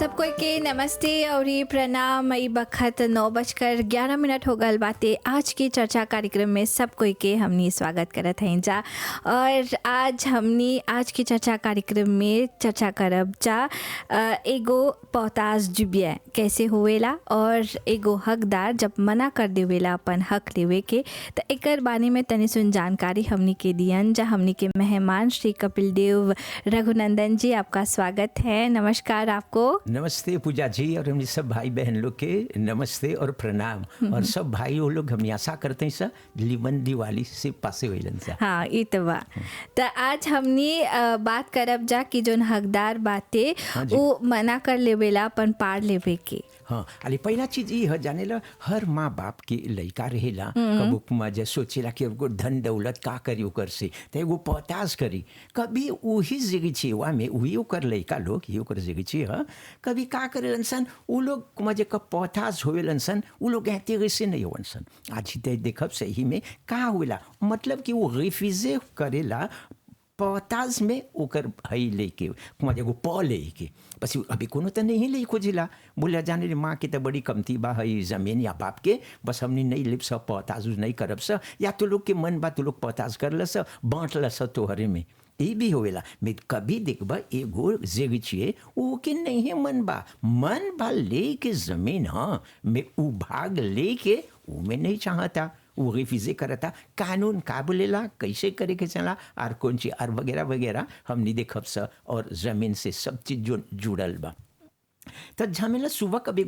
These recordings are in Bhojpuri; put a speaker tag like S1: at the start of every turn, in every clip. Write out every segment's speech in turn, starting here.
S1: सबको के नमस्ते और ये प्रणाम। ई बखत 9:11 हो गल बाते। आज की चर्चा कार्यक्रम में सब कोई के हमनी स्वागत करत हैं जा। और आज की चर्चा कार्यक्रम में चर्चा करब जा एगो पौताज जुबिया कैसे होवेला और एगो हकदार जब मना कर देवेला अपन हक लेवे के, तो एकर बारे में तनी सुन जानकारी हमनी के दियन जा। हमनी के मेहमान श्री कपिल देव रघुनंदन जी, आपका स्वागत है। नमस्कार आपको।
S2: नमस्ते पूजा जी, और हम सब भाई बहन लोग के नमस्ते और प्रणाम। और सब भाई वो लोग हम आशा करते हैं सर लिमन दिवाली से पासे होइलन सा।
S1: हाँ ये तो बा। तो आज हमनी बात करब जा कि जोन हकदार बाते वो मना कर लेवेला अपन पार लेवे के।
S2: हाँ, अरे पहला चीज ये है जाने ला, हर माँ बाप के लड़का रहेला कबो कुमा जे सोचेला कि एगो धन दौलत का करी ओकर से, तो एगो पौताज करी। कभी वही जगह छे वा में वही ओकर लड़का लोग ही ओकर जगह छे ह, कभी का करेलन सन उ लोग कुमा जे कब पौताज होवेलन सन उ लोग ऐते से नहीं होवन सन। आज ही देखब सही में का होवेला, मतलब कि वो रिफ्यूजे करेला पौताज में ओकर हई लेके कुमा एगो प लेके बस अभी कोनो तो नहीं ले खोजिला। बोले जाने रे माँ के तो बड़ी कमती बा हई जमीन या बाप के, बस हमने नहीं लिप सब पौताज नहीं करब स, या तो लोग के मन बा तो लोग पौताज कर लस बाँट लस तोहरे में। ये भी होवेला। मैं कभी देखबा एगो जगह छिए ओके नहीं है मन बा लेके जमीन, हाँ मैं उ भाग लेके उ में नहीं चाहता, वो रिफ्यूजे करता। कानून का बोलेला कैसे करे के चला और कौन चीज और वगैरह वगैरह हमने देखब स, और जमीन से सब चीज जो जुड़ल बा। तो झमेला सुबह कभी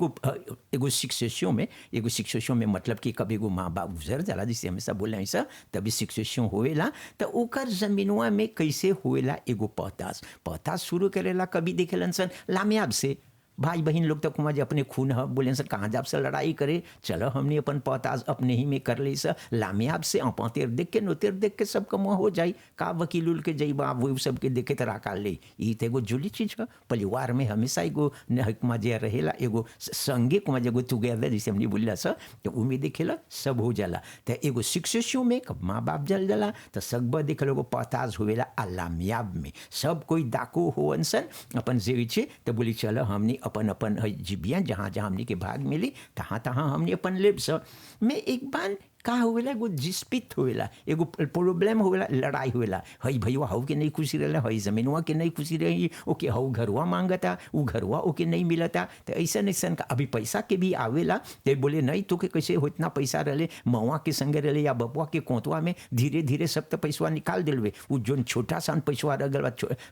S2: एगो शिक्षों में मतलब कि कभी एगो माँ बाप गुजर जाला, जिसे हमेशा बोले ऐसा, तभी शिक्षों होवेला। तो ओकर जमीनवा में कैसे होवेला एगो पौताज शुरू करेला। कभी देखेलन सन लामियाब से भाई बहन लोग तो कुमा जे अपने खून है, बोले सर कहाँ जाब से लड़ाई करे, चलो हमने अपन पौताज अपने ही में कर ली सर। लामियाब से अपतेर देख के नोतेर देख के सब कमा हो जाई, का वकील उल के जईबा वो सब के देखे तो राका ले। ये तो एगो जुली चीज है। परिवार में हमेशा एगो कुमा जे रहेला एगो संगे कुमा जे एगो टुगेदर जिसे हमने बोलिला सर, तो उम्मीद देखेला सब हो जाला। तो एगो शिक्षों में कब माँ बाप जल जाला तो सब देख लो पौताज होवेला। लामियाब में सब कोई डाको हो सन अपन जे छे, तो बोली चलो हमने अपन अपन जीबिया जहाँ जहाँ हमने के भाग मिली तहाँ तहाँ हमने अपन लेब स। में एक बार का होवेला एगो जिस्पित होवेला, एगो प्रॉब्लम होवेला, लड़ाई होवेला। हई भैया हऊ के नहीं खुशी रहला, हई जमीनवा के नहीं खुशी रही, ओके हऊ घरवा मांगता, उ घरवा ओके नहीं मिलता। तो ऐसा का अभी पैसा के भी आवेला। तो बोले नहीं तो के कैसे हो इतना पैसा रहे मवा के संगे रहे या बपुआ के कोतवा में, धीरे धीरे सब तो पैसवा निकाल दिलवे। वो जो छोटा सा पैसवा रह गल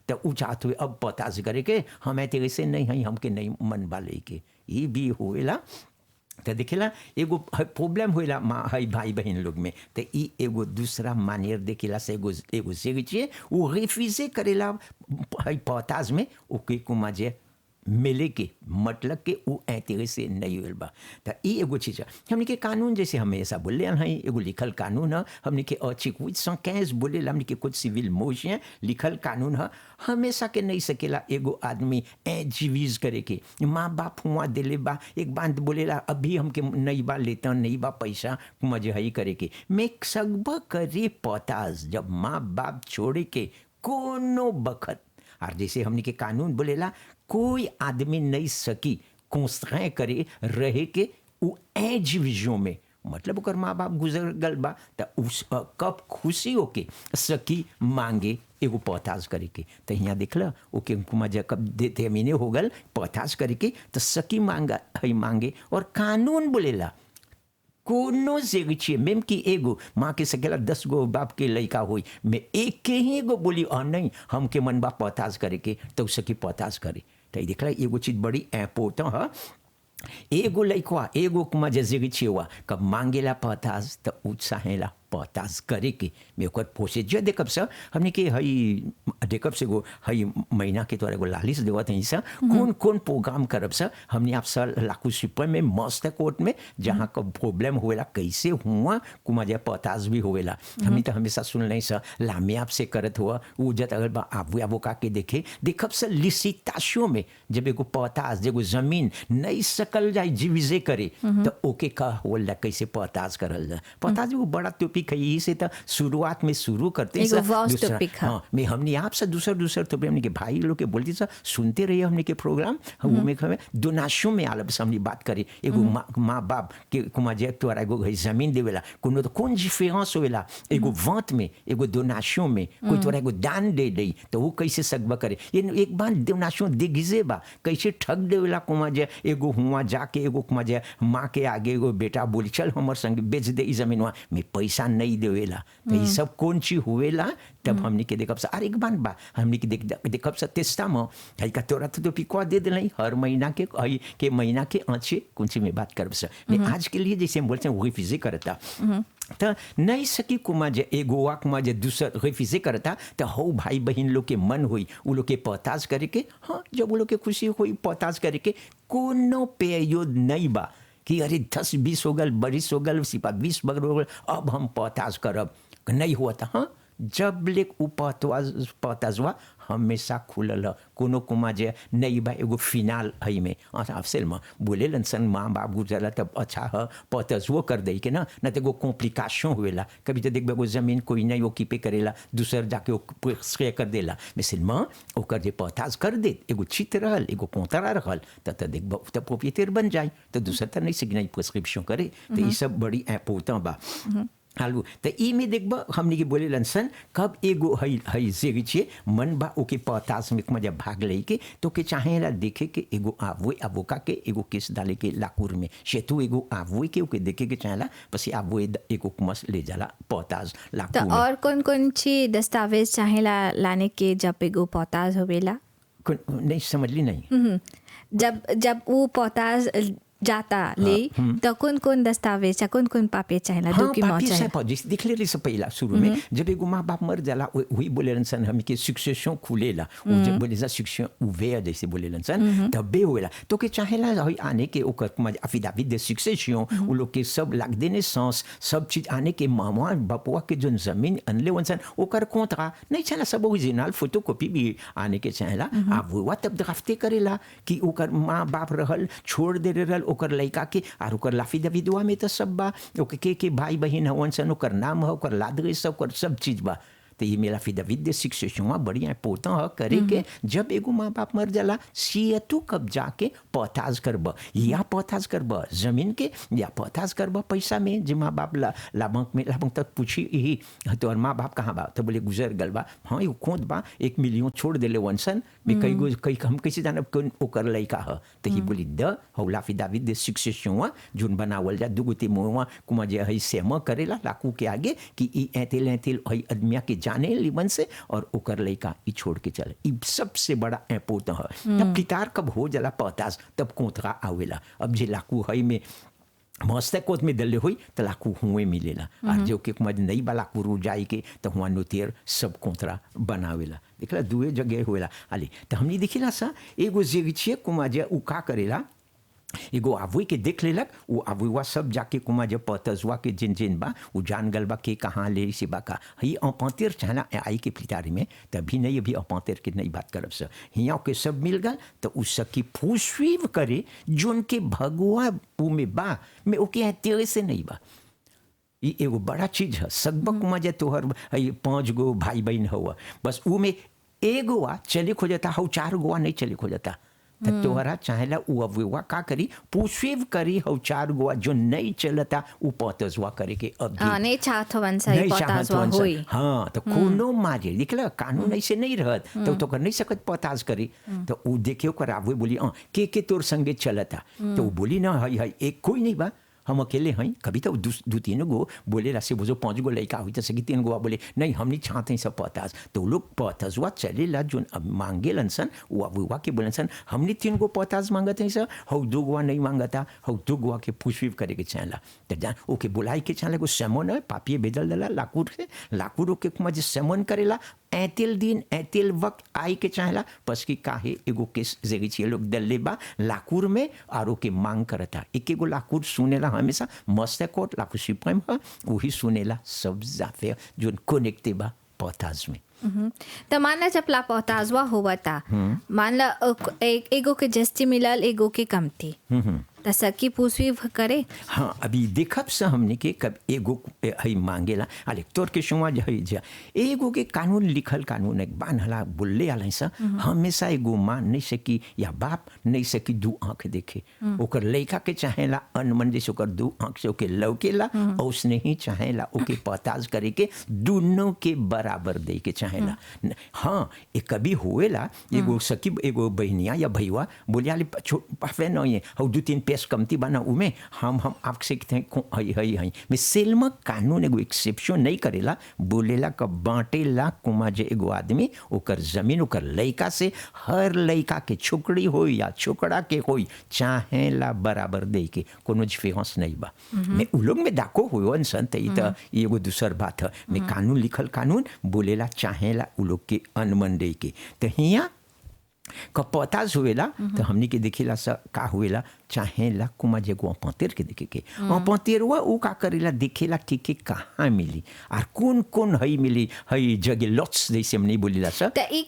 S2: तो उ चाहत हुए अब पताज करे के हमें तो ऐसे नहीं है, हमके नहीं मन बा लेके। ये भी होवेला। तो देखेला एगो प्रॉब्लम होइला माँ हई भाई बहन लोग में, तो ई एगो दूसरा मानियर देखेला से एगो जगह चाहिए वो रिफ्यूजे करेला हई पौताज में ओके कुमा जे मिले के मतलब के वो ऐते से नहीं हुआ बा। तो ये एगो चीज़ है। हमने के कानून जैसे हमेशा बोले हैं एगो लिखल कानून है। हमने के कुछ संकेस बोले हमने के कुछ सिविल मोशन लिखल कानून है। हमेशा के नहीं सकेला एगो आदमी जीविज करे के। माँ बाप हुआ दिले बा एक बात बोलेला अभी हमके नहीं बा लेता नहीं बा पैसा मजे हई करे के। मैं सब करे पौताज जब माँ बाप छोड़े के कोनो बखत, और जैसे हमने के कानून बोलेला कोई आदमी नहीं सकी कंस्ट्रें करे रहे के उ जीविजों में, मतलब ओकर माँ बाप गुजर गल बा तो उस कब खुशी होके सकी मांगे एगो पौताज करे के। तो यहाँ देखला ओके कुमा जब कब देते महीने हो गल पौताज करे के तो सकी मांगे। और कानून बोलेला कोनो जगह छे मेम की एगो माँ के सकेला 10 गो बाप के लड़का होई, मैं एक के ही एगो बोली नहीं हमके मन बा पौताज करे के तो सकी पौताज करे। तो देखला एगो चीज बड़ी इम्पोर्टेंट है। एगो लड़का एगो कुमा जगह छे हुआ कब मांगेला पौताज तो उत्साहेला पौताज करे के। मैं ओकर पोसे जो देखब सर हमने के हई देखब से गो हई महीना के तोरा एगो लालिस देवत है सर कौन कौन प्रोग्राम करब सर हमने आप सर लाखों सुपर में मस्त कोर्ट में जहाँ का प्रॉब्लम होवेला कैसे हुआ कुमा जे पौताज भी होवेला। हमने तो हमेशा सुन नहीं सर लामियाब से करत हुआ वो जत अगर आबू का के देखे देखब सर लिसिटाशो में जब एगो पौताज एगो जमीन नहीं सकल जाए जीविजे करे तो ओके का होला कैसे पौताज करल जाए। पौताज वो बड़ा टॉपिक टॉपिक है यही से तो शुरुआत में शुरू करते हैं
S1: एगो
S2: सर,
S1: vast
S2: दूसरा
S1: topic है।
S2: हाँ मैं हमने आपसे दूसर तो हमने के भाई लोग के बोलते सर सुनते रहिए हमने के प्रोग्राम वो में हमें दोनाशों में आलब से हमने बात करी एगो माँ बाप के कुमा जे तोरा एगो जमीन देवेला कोनो तो कौन डिफरेंस होवेला एगो वंत में एगो दोनाशों में कोई तोरा एगो दान दे दई तो वो कैसे सकबा करे ये एक बार दोनाशों दिगिजे बा कैसे ठग देवेला कुमा जे एगो हुआ जाके एगो कुमा जे माँ के आगे एगो बेटा बोली चल हमर संग बेच दे ई जमीन में पैसा नहीं देवेला तो ये सब कौन चीज हुएला तब हमने के देखब अरे एक बार बा हमने के देखब तेस्ता में है का तोरा तो पिकवा दे दिलाई हर महीना के महीना के आँचे कुछ में बात करब सर मैं आज के लिए जैसे हम बोलते हैं वही फिजे करता तो नहीं सकी कुमा जे एगो वाक में जे दूसर रिफिजे करता तो हो भाई बहन लोग के मन हुई वो लोग के पताज करे के हाँ जब वो लोग के खुशी हुई पताज करे के कोनो पेयो नहीं बा कि अरे 10-20 हो गल 22 हो गल सिपा 20 बगर हो गल अब हम पताज करब नहीं हुआ था हाँ जब ले उ पताजवा हमेशा खुलल कोनो कुमा जे नहीं बा एगो फिनाल है में अफसल में बोले लन माँ बाप गुजरला तब अच्छा है पतजवो कर दे के ना न तो एगो कॉम्प्लिकेशन हुएला कभी तो देख एगो जमीन कोई नहीं ओकीपे करेला दूसर जाके श्रेय कर देला मिसल में ओकर जे पताज कर दे एगो चित रहल एगो कोंतरा रहल तो देख तो प्रोप्रिएटर बन जाए तो दूसर तो नहीं सिग्नाई प्रिस्क्रिप्शन करे तो ये सब बड़ी इम्पोर्टेंट बा हालू तो ई में देखब हमने के बोले लनसन कब एगो हई जेगी छे मन बा ओके पतास में मजा भाग ले के तो के चाहेला देखे के एगो आवो अवोका के एगो केस डाले के लाकूर में शेतु एगो आवो के ओके देखे के चाहेला पसी आवो एगो कुमस ले जाला पतास लाकूर
S1: तो
S2: में
S1: और कौन कौन सी दस्तावेज चाहेला लाने के जब एगो पोताज होवेला
S2: नहीं समझली नहीं
S1: जब वो पोताज जाता ले तो कौन कौन दस्तावेज कौन कौन पापे चाहेला डॉक्यूमेंट चाहेला
S2: जिस दिख ले से पहला शुरू में जब एगो माँ बाप मर जाला वही बोले सन हम के सुक्सेशन खुलेला वो जब बोले सुक्सेशन उवेर जैसे बोले सन तबे होएला तो के चाहेला होई आने के ओकर अफिडाविट de succession वो लोग के सब लाग देने सांस सब चीज आने के मामा बापुआ के जोन जमीन अनले वंसन ओकर कोंत्रा नहीं चला सब ओरिजिनल फोटोकॉपी भी आने के चाहेला आ वो तब ड्राफ्टे करेला कि ओकर माँ बाप रहल छोड़ दे रहल ओकर लड़का के और ओकर लाफिदाविदवा में तो सब बा ओके के भाई बहन हवन सन ओकर नाम है ओकर लादरे सब चीज बा तो ये मेरा फिदाविद दे शिक्षण बढ़िया इम्पोर्टेंट है करे के जब एगो माँ बाप मर जाला सियतु कब जाके पताज करब या पताज करब जमीन के या पताज करब पैसा में जे माँ बाप लाभंक तक पूछी यही तोहर माँ बाप कहाँ बा तो बोले गुजर गल बा हाँ एगो खोद बा 1 मिलियन छोड़ देले वंसन में कई हम कैसे जानब कौन ओकर लड़का है तो ही बोली द हौला फिदाविद दे शिक्षण जोन बनावल जा दुगो ते मुआ कुमा जे है सेम करेला लाकू के आगे कि ई ऐतिल है आदमिया के जाने लिबन से और ओकर लड़का ई छोड़ के चले ई सबसे बड़ा इम्पोर्टेंट है तब पितार कब हो जाला पतास तब कोंतरा आवेला अब जे लाकू है में मस्त कोत में दल्ले हुई तो लाकू हुए मिलेला और जो कि मज नहीं बा लाकू रू जाई के तो हुआ नोतेर सब कोंतरा बनावेला देखला दुए जगह होएला आली तो हमनी देखिला सा एगो जेविछे कुमा जे उ का करेला एगो आवुई के देख लेलक वो आवुआ सब जाके कुमा जब पतजुआ के जिन बा वो जान गल बा के कहाँ ले से बा का ही अपांतेर चाहना आई के पिटारी में तभी नहीं अभी अपांतेर के नहीं बात करब सर हियाँ के सब मिल गल तो उस सकी फूसवीव करे जोन के भगवा वो में बा में ओके तेरे से नहीं बा ये एगो बड़ा चीज है सगबक कुमा जे तोहर 5 गो भाई बहन हुआ बस वो में एगो चले खो जाता हो 4 गो नहीं चले खो जाता तो तोहरा चाहेला उ अवुआ का करी पुष्विव करी हो 4 गोवा जो नहीं चलता उ पतजुआ करे के अब
S1: नहीं चाहत हवन सही पताजवा होई
S2: हाँ तो कोनो माजे देखला कानून ऐसे नहीं रहत तो कर नहीं सकत पताज करी तो उ देखियो कर आवुए बोली के तोर संगे चलता तो बोली ना है एक कोई नहीं बा हम अकेले हैं कभी तो 2-3 गो बोले राशि बोझो 5 गो लड़का हुई तो सकी 3 गो बोले नहीं हम नहीं चाहते हैं सब पताज तो लोग पताजुआ चलेला जो मांगे लनसन वो अबुआ के बोलन सन हमने 3 गो पताज मांगते हैं सर हौ 2 गोवा नहीं मांगता हौ 2 गोवा के पुष्विव करे के चाहला तो जान ओके बुलाई के चाहला को सेमन है पापिए बेदल दला लाकूर से लाकूर के कुमा जे सेमन करेला ऐतिल दिन ऐतिल वक्त आई के चाहला पस की काहे एगो केस जेगी छे लोग दल्ले बा लाकूर में आरो के मांग करता एक एगो लाकूर सुनेला हमेशा मस्त कोर्ट लाकू सुप्रीम है वही सुनेला सब जाफे जो कनेक्टे बा पताज में
S1: तो मान ला जब ला पताजवा होवा था मान ला एगो के जस्ती मिलल एगो के कमती त सकी पूछवी करे।
S2: हाँ अभी देखब से हमने के कब एगो हई मांगेला अरे तोर के शुआ हई जा एगो के कानून लिखल कानून एक बान्हला बोलले आलै सा हमेशा एगो मां नहीं सकी या बाप नहीं सकी दू आंख देखे ओकर लड़का के चाहेला अनमन जैसे ओकर दू आंख से ओके लौकेला और उसने ही चाहेला ओके पताज करे के दोनों के बराबर दे के चाहेला। हाँ एक कभी होएला एगो सकी एगो बहनिया या भैया बोलिया पाफे नहीं है हौ दू तीन पेश कमती बना उमे हम आपसे हई हई हई मैं सेल्मा कानून एगो एक्सेप्शन नहीं करेला बोलेला क बांटेला कुमा जे एगो आदमी ओकर जमीन ओकर लड़का से हर लड़का के छोकरी हो या छोकरा के होई चाहेला बराबर दे के कोनो डिफरेंस नहीं बा। मैं उ लोग में डाको हो अनसन त एगो दूसर बात है मैं कानून लिखल कानून बोलेला चाहेला उ लोग के अनमन दे के त हिया कपताज हुएला तो हमनी के देखेला सा का हुएला चाहेला कुमा जेगो अपंतेर के देखे के अपंतेरवा उ का करेला देखेला के कहाँ मिली और कौन कौन हई मिली हई जगह लॉट्स जैसे हमनी बोलीला सा
S1: त ई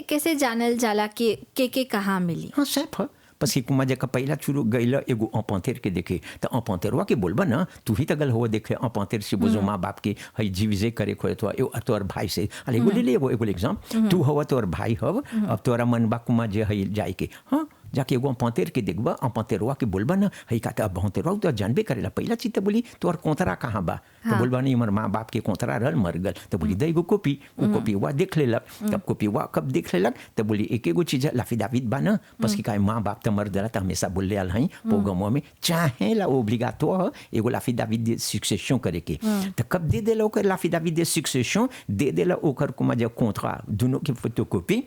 S1: कैसे जानल जाला कि के कहाँ मिली।
S2: हाँ सैफ पसी कुमा जगह पहला शुरू गईला एगो अपंतेर के देखे तो अपंतेरवा के बोलबा ना तू ही तगल हो देखे अपंतेर से बोझो माँ बाप के हई जीविजे करे खोए तो तोर भाई से अरे एगो ले एगो एग्जाम तू हवा तोर भाई हव अब तोरा मन बा कुमा जे हई जाए के हाँ जाके एगो अपंतेर के देखबा अपंतेरवा के बोलबा ना हई का अपंतेरवा तो जानबे करेला पहला चीज तो बोली तोर कोंतरा कहाँ बा तो बोलबा नहीं हमार माँ बाप के कोंतरा रहल मर गल तो बोली दे एगो कॉपी वो कॉपी वा देख लेलक तब कॉपी वा कब देख लेलक तो बोली एक एगो चीज लाफी दाविद बा ना बस की काहे माँ बाप तो मर गला तो हमेशा बोलले आल हई प्रोग्रामों में चाहे ला ओब्लिगातो एगो लाफी दाविद सक्सेशन करे के तो कब दे देला ओकर लाफी दाविद सक्सेशन दे देला ओकर कुमा जे कोंतरा दोनों की फोटोकॉपी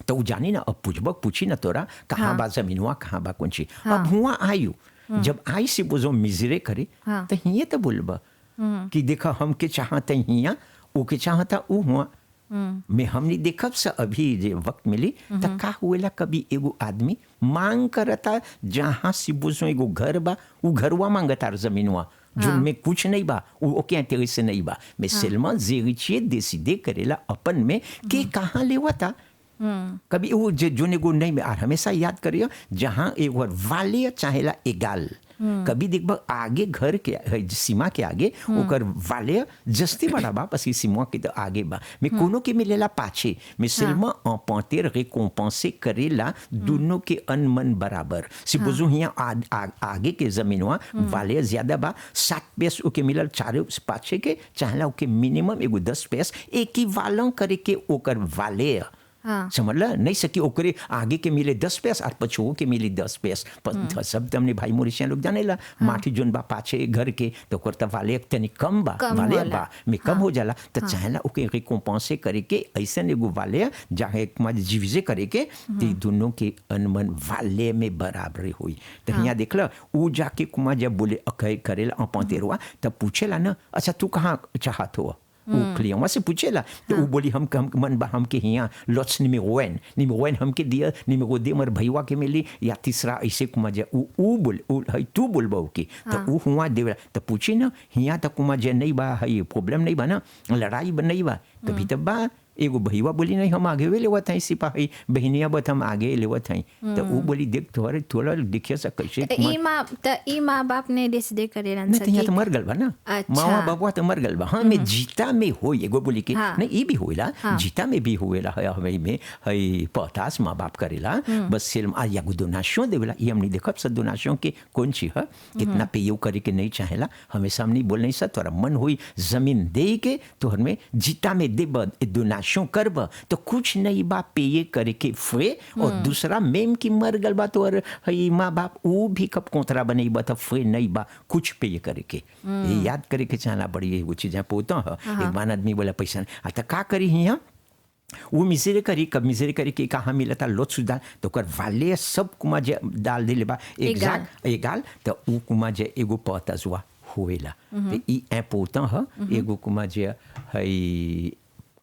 S2: तो उ जानी ना अब पूछी ना तोरा कहाँ बा जमीनवा कहाँ बा कौन ची अब हुआ आयु जब आई से बोझो मिजरे करे तो हिये तो बोलबा कि देखा हम के चाहते हिया ओ के चाहता उ हुआ मैं हमने देखब से अभी जे वक्त मिली तो का हुएला कभी एगो आदमी मांग करता जहाँ से बोझो एगो घर बा उ घरवा मांगता जमीनवा जिनमें कुछ नहीं बा वो ओके इंटरेस्ट से नहीं बा मैं सेल्मा जेरिचिए डिसाइडे करेला अपन में के कहाँ लेवा था कभी वो जो ने गो नहीं में और हमेशा याद करियो जहाँ एक बार वाले चाहेला एगाल कभी देखबा आगे घर के सीमा के आगे ओकर वाले जस्ती बड़ा बा पसी सीमा के तो आगे बा मैं कोनो के मिलेला पाछे मैं सिल्मा अपंतेर récompenser करेला दोनों के अनमन बराबर si बोझो हिया आगे के जमीनवा वाले ज्यादा बा 7 पैस ओके मिलल चारे पाछे के चाहेला ओके मिनिमम एगो 10 पैस इक्विवेलेंट करे के ओकर वाले समझला नहीं सकी ओकरे आगे के मिले 10 पैस और पछुओ के मिले 10 पैस सब तमने भाई मोरिशियन लोग जानेला माटी जोन बा पाछे घर के तो ओकर त वाले तनी कम बा वाले बा में कम हो जाला तो चाहेला ओके récompenser करे के ऐसन एगो वाले जाके एक मज डिविजे करे के ते दोनों के अनमन वाले में बराबर होई तो हिया देखला उ जाके कुमा जब बोले अकय करेला अपंतेरवा तब पूछेला ना अच्छा तू कहाँ चाहत हो वो क्लियर से पूछेला तो वो बोली हम मन बा हमके हिया लॉट्स निमेरो वन हमके दिया निमेरो दे मर भैया के मिली या तीसरा ऐसे कुमा जे उ बोल हई तू बोलबा ओके तो उ हुआ देवला तो पूछे ना हिया तक कुमा जे नहीं बा हई प्रॉब्लम नहीं बा ना लड़ाई नहीं बा तभी तब बा एगो भैया बोली नहीं हम आगे वे लेवत हई सिपाही बहनिया बत हम आगे लेवत हई तो वो बोली देख तोहरे थोड़ा देखिए सा कैसे
S1: ई माँ बाप ने डिसाइड करेला
S2: नहीं तो मर गल बा ना माँ बाबा तो मर गल बा हाँ मैं जीता में होई एगो बोली कि नहीं ये भी होइला जीता में भी होइला है हई में हई पतास माँ बाप करेला बस सिर्फ आ या डोनेशन देवेला ये हमनी देखब सब डोनेशन के कौन ची है कितना पेयो करे के नहीं चाहेला हमेशा हमनी बोल नहीं सा तोरा मन होई जमीन दे के तो हमें जीता में देब डोनेशन करब तो कुछ नहीं बा पेये करे के फ्रे और दूसरा मेम की मर गल बा तो और हई माँ बाप वो भी कब कोंतरा बने बा तो फ्रे नहीं बा कुछ पेये करे के ये याद करे के चाहना बड़ी वो चीजें पोता है एक बार आदमी बोला पैसा आता का करी हिया वो मिजरे करी के कहाँ मिलता लोट सुधार तो कर वाले सब कुमा जे डाल दिले बा एगाल तो वो कुमा जे एगो पताजुआ होएला तो ई इम्पोर्टेंट है एगो कुमा जे हई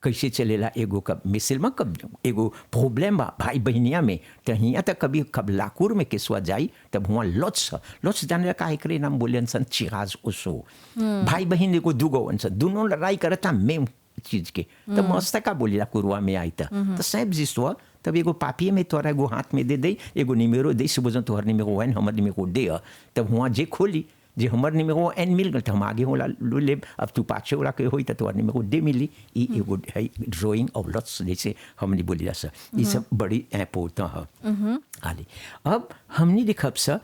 S2: कैसे चलेला एगो कब मिसल में कब एगो प्रॉब्लम बा भाई बहनिया में तो हिया तक कभी कब लाकूर में केसवा जाई तब हुआ लॉट्स जाने का एकरे नाम बोले सन चिराज ओसो भाई बहन एगो दूगो सन दोनों लड़ाई करता मेम चीज के तो मस्त का बोली लाकूरवा में आई था तो सब जिसवा तब एगो पापिये में तोरा एगो हाथ में दे दे एगो निमेरो दे सुबह तोहर निमेरो एन हमर निमेरो दे तब हुआ जे खोली जे हमर निमेरो एन मिल गल तो हम आगे होला लो लेब अब तू पाछे वाला के होई त तोहर निमेरो दे मिली ई एगो है ड्राइंग ऑफ लॉट्स जैसे हमने बोली सा ई सब बड़ी इम्पोर्टेंट है आली अब हमने देखब सा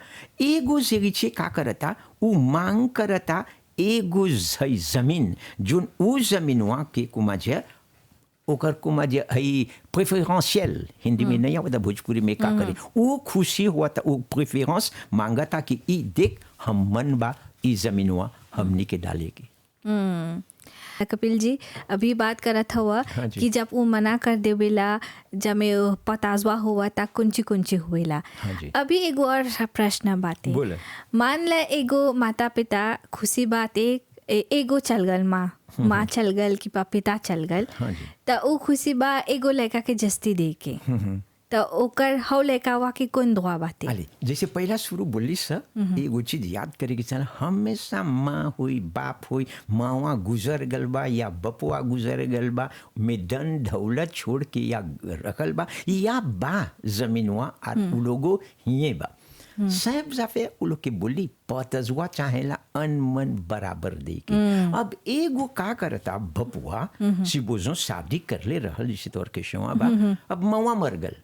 S2: एगो से का करता उ मांग करता एगो जमीन जोन उ जमीनवा के कुमाजे ओकर कुमाजे हई प्रेफरेंशियल हिंदी में नहीं आता भोजपुरी में का करे वो खुशी हुआ था वो प्रेफरेंस मांगा था कि ई देख हम मन बा ई जमीनवा हमनी के डालेगी।
S1: कपिल जी अभी बात करत हुआ कि जब वो मना कर देवेला जब में पताजवा हुआ ता कुंची कुंची हुएला। अभी एगो और प्रश्न बाते मान ले एगो माता पिता खुशी बात एगो चल गल माँ चल गल कि पिता चल गल त उ खुशी बा एगो लड़का के जस्ती दे के तो ओकर हौ लड़कावा के कौन दुआ बाते
S2: जैसे पहला शुरू बोली सा एगो चीज याद करे के चल हमेशा माँ हुई बाप हुई मावा गुजर गल बा या बपुआ गुजर गल बा में धन दौलत छोड़ के या रखल बा या बा जमीनवा और उ लोगो हिये बा सब जाफे उ लोग के बोली पतजवा चाहेला अनमन बराबर दे के अब एगो का करता बपुआ सिबोजो शादी कर ले रहल जैसे तोर के शवा बा अब मवा मर गल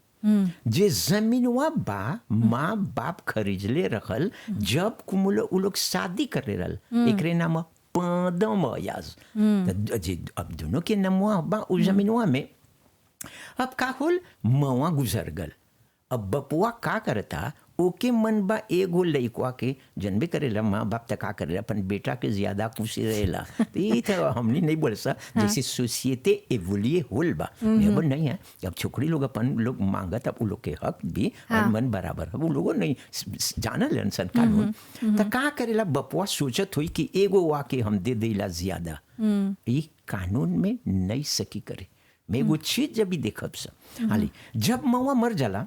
S2: जे जमीनवा बा माँ बाप खरीद ले रखल जब कुमुल उ लोग शादी कर ले रहल एकरे नाम पदम याज अब दोनों के नामवा बा उ जमीनवा में अब का होल मवा गुजर गल अब बपुआ का करता ओके मन बा एगो लइकवा के जनबे करेला माँ बाप तक का करेला अपन बेटा के ज्यादा खुशी रहेला तो ये तो हमने नहीं बोल सा जैसे सोसाइटी एवोल्यूए होल बा अब नहीं है अब छोकरी लोग अपन लोग मांगत अब उ लोग के हक भी मन बराबर अब उ लोगों नहीं जाना लेन सन कानून तो का करेला बपुआ सोचत हुई कि एगो वाके हम दे देला ज्यादा ये कानून में नहीं सकी करे मैं एगो चीज जब भी देखब सा हाली जब मवा मर जाला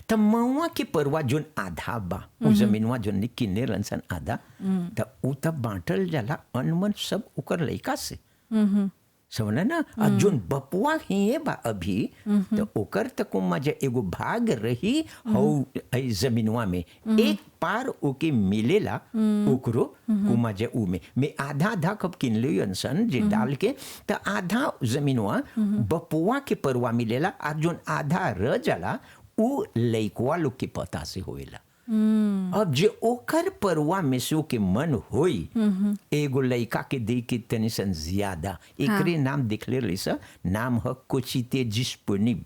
S2: तब मवा के परवा जोन आधा बा उ जमीनवा जोन किने रंसन आधा तब उ तब बांटल जाला अनमन सब ओकर लइका से समझना ना आ जोन बपुआ हिए बा अभी तो ओकर तक मजा एगो भाग रही हौ जमीनवा में एक पार ओके मिलेला ओकरो कुमाजे उ में आधा आधा कब किन ले अनसन जे डाल के तो आधा जमीनवा बपुआ के परवा मिलेला आ जोन आधा रह जाला उ लइकवा लोग के पता से होएला अब जे ओकर परवा में से के मन होई एगो लइका के दे के तनी सन ज्यादा एकरे नाम दिखले रही नाम है कोचिते जिस्पोनिब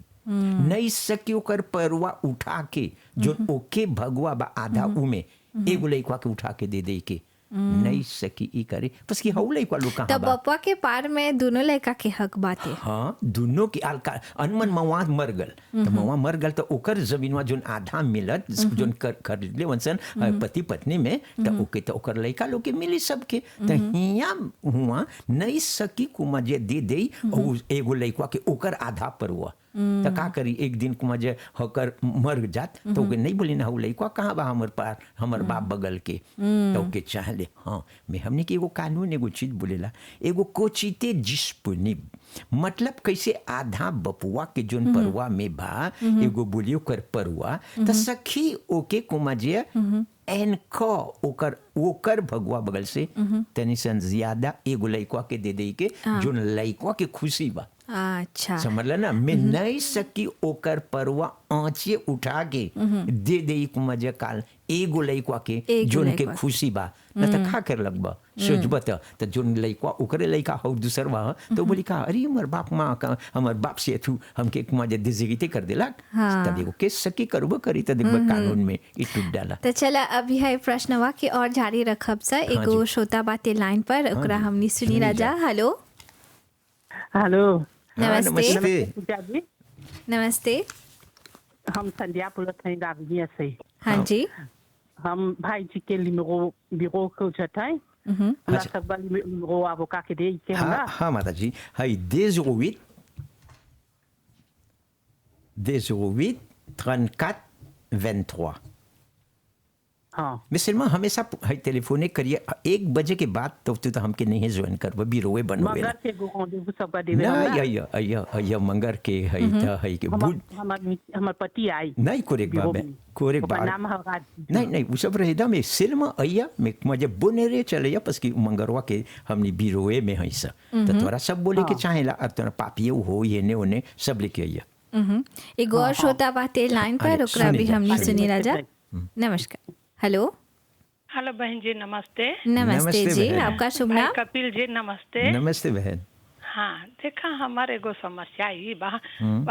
S2: नहीं सकी ओकर परवा उठा के जो ओके भगवा बा आधा उमे एगो लइका के उठा के दे के नहीं सकी ई करे बस कि हौ लइका लोग कहां
S1: तब बप्पा के पार में दोनों लइका के हक बाते
S2: हाँ दोनों की अनमन मवा मर गल तो मवा मर गल तो ओकर जमीनवा जोन आधा मिलत जोन कर ले वंसन पति पत्नी में तो ओके तो ओकर लइका लोग के मिली सबके तो हिया हुआ नहीं सकी कुमा जे दे दे और एगो लइका के ओकर आधा पर हुआ तो का करी एक दिन कुमा जे होकर मर जात तो ओके नहीं बोली ना हो लइका कहाँ बा हमर पार हमर बाप बगल के तो ओके चाहले हाँ मैं हमने के एगो कानून एगो चीज बोलेला एगो कोचिते जिस्पोनिब मतलब कैसे आधा बपुआ के जोन परवा में बा एगो बोलियो कर परवा तो सखी ओके कुमा जे एनको ओकर भगवा बगल से तनी सन ज्यादा एगो लइका के दे दे के जोन लइका के खुशी बा
S1: अच्छा
S2: समझ ना मैं नहीं सकी ओकर परवा आँचे उठा के दे दे मजे काल एगो लइका के जोन के खुशी बा न त खा कर लगबा सोचबा त जोन लइका ओकरे लइका हो दूसर बा तो बोली का अरे हमर बाप माँ का हमर बाप से तू हमके मजे दिजगिते कर देला तब एगो के सकी करबो करी त देखबा कानून में ई टूट डाला।
S1: तो चला अभी है प्रश्नवा के और जारी रखब सा एगो श्रोता बाते लाइन पर ओकरा हमनी सुनी राजा। हेलो
S3: हेलो
S1: नमस्ते नमस्ते
S3: हम संध्या पुलत हैं गाविया से।
S1: हाँ जी
S3: हम भाई जी के बिरो को जताए ना सब बिरो आवोका के दे के हमरा
S2: हाँ माता जी हाय 208 34 23
S3: हाँ
S2: मिसलमा हमेशा है टेलीफोने करिए 1 बजे के बाद तो तू तो हमके नहीं ज्वाइन कर वो बीरोवे बनवे
S3: मगर के गो देबू सबका देवे
S2: ना
S3: हमरा
S2: या मंगर के है त है के बुध
S3: हमर पति आई
S2: नहीं कोरेक बाबे कोरेक
S3: ओकर
S2: बार
S3: नाम हगा
S2: नहीं वो सब रहेदा में सिल्मा अय्या में मजे बोनेरे चले या पस की मंगरवा के हमनी बीरोवे में है सा तो तोरा सब बोले के चाहेला अब तोरा पापिये हो ये ने ओने सब लेके अय्या
S1: एगो और श्रोता बाते लाइन पर
S2: अरे,
S1: ओकरा भी
S2: सुनी जा,
S1: हमनी
S2: सुनी
S1: सुनी
S3: जा।
S1: राजा नमस्कार हेलो
S4: हेलो बहन जी नमस्ते
S1: नमस्ते
S2: नमस्ते
S1: जी
S2: बहन।
S1: आपका शुभ
S4: भाई
S1: नाम
S4: कपिल जी नमस्ते
S2: नमस्ते बहन
S4: हाँ देखा हमारे एगो समस्या ही बा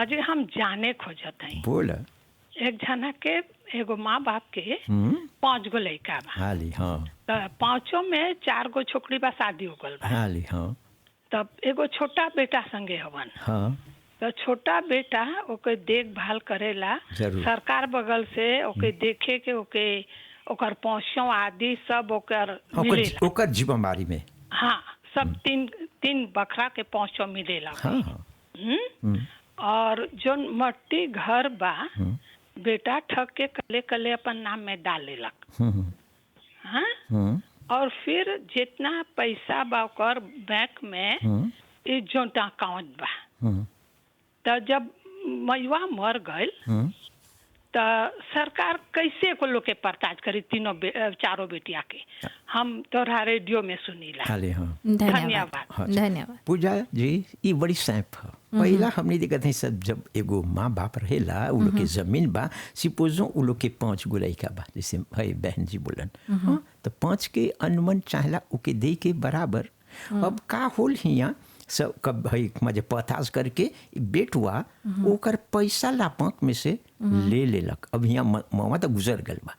S4: बाजी हम जाने खोजत हई
S2: बोला
S4: एक जना के एगो माँ बाप के 5 गो लड़का बा
S2: हाली हाँ
S4: तो 5 में 4 गो छोकरी बा शादी हो गल बा
S2: हाली हाँ
S4: तब एगो छोटा बेटा संगे हवन
S2: हाँ
S4: तो छोटा बेटा ओके देखभाल करेला
S2: जरूर।
S4: सरकार बगल से ओके देखे के ओके ओकर पौषों आदि सब ओकर मिलेला
S2: ओकर जिम्मेदारी में
S4: हाँ सब तीन बकरा के पौषों मिलेला
S2: हाँ हाँ
S4: और जो मट्टी घर बा बेटा ठग के कले कले अपन नाम में डाल लेलक हाँ और फिर जितना पैसा बा ओकर बैंक में ई जोंट अकाउंट बा तो जब मयुआ मर गइल तो सरकार कैसे को लोग के परताज करी चारों बेटिया के हम तोरा रेडियो में सुनीला
S2: हाली हाँ
S1: धन्यवाद
S2: हाँ,
S1: धन्यवाद
S2: पूजा जी ये बड़ी सैंप है पहला हमने देखा था सब जब एगो माँ बाप रहेला उ लोग के जमीन बा सिपोजो उ लोग के 5 गो लड़का बा जैसे भाई बहन जी बोलन हाँ, तो 5 के अनुमन चाहला उके दे के बराबर अब का होल हिया सब कब है मजे पताज करके बेटुआ ओकर पैसा लापक में से ले लेलक अब यहाँ मामा तो गुजर गल बा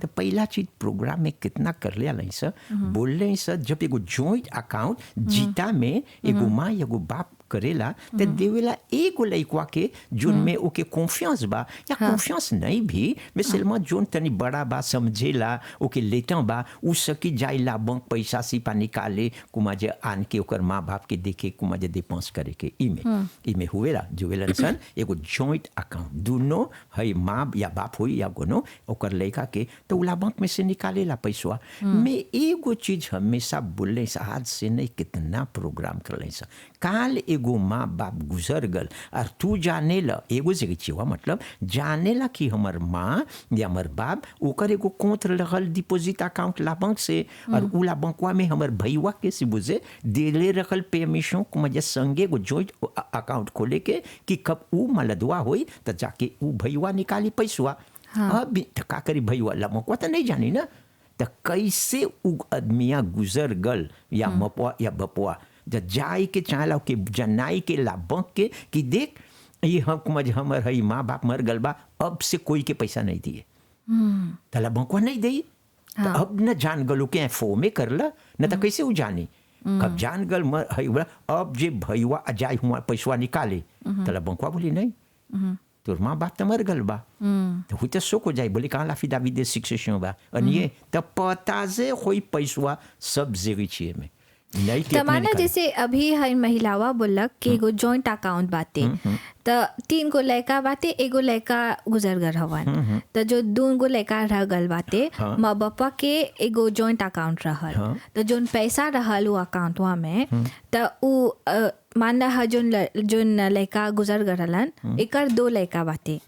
S2: तो पहला चीज प्रोग्राम में कितना कर लिया नहीं सर बोल रहे सर जब एगो जॉइंट अकाउंट जीता में एगो माँ एगो बाप करेला तो देवेला एगो लइकवा के जोन में ओके कॉन्फिडेंस बा या कॉन्फिडेंस नहीं भी मिसलमा जोन तनी बड़ा बा समझेला ओके लेता बा उ सकी जाइला बैंक पैसा सिपा निकाले कुमा जे आन के ओकर माँ बाप के देखे कुमा जे डिपेंस करे के इमे हुएला जोवेलन सन एगो जॉइंट अकाउंट दोनों है माँ या बाप हो या कोनो ओकर लइका के तो उला बैंक में से निकालेला पैसा में एगो चीज हमेशा बोले आज से नहीं कितना प्रोग्राम कर सा काल एगो माँ बाप गुजर गल और तू जाने ला एगो जगह छिवा मतलब जाने ला कि हमर माँ या हमर बाप ओकर एगो कोंत रखल डिपॉजिट अकाउंट ला बैंक से और उला बैंकवा में हमर भैया के से बुझे देले रखल पेमिशों को मजे संगे एगो जॉइंट अकाउंट खोले के कि कब उ मलदवा होई तो जाके उ भैया निकाली पैसा अब तो का करी भैया ला बैंकवा तो नहीं जानी ना तो कैसे उ आदमिया गुजर गल या मपवा या बपवा जब जाए के चाहला के जनाई के ला बंक के कि देख ये हमर है माँ बाप मर गल बा अब से कोई के पैसा नहीं दिए तला बंकवा नहीं दी तो अब न जान गलो के फो में करला न तो कैसे वो जानी कब जान गल मर है अब जे भैया जाए हुआ पैसा निकाले तला बंकवा बोली नहीं तोर माँ बाप तो मर गल बा तो हुई तो शोक हो जाए बोले कहाँ लाफी दावी दे शिक्षण बा और ये तब पता से कोई पैसा सब जगह छिए में
S1: तमाना जैसे अभी हर महिलावा बोलक कि एगो जॉइंट अकाउंट बाते तो 3 गो लड़का बाते एगो लड़का गुजर गल हवन तो जो 2 गो लड़का रह गल बाते माँ बापा के एगो जॉइंट अकाउंट रहल तो जोन पैसा रहल वो अकाउंटवा में तो उ मान ला जोन लड़का गुजर गलन एकर 2 लड़का बाते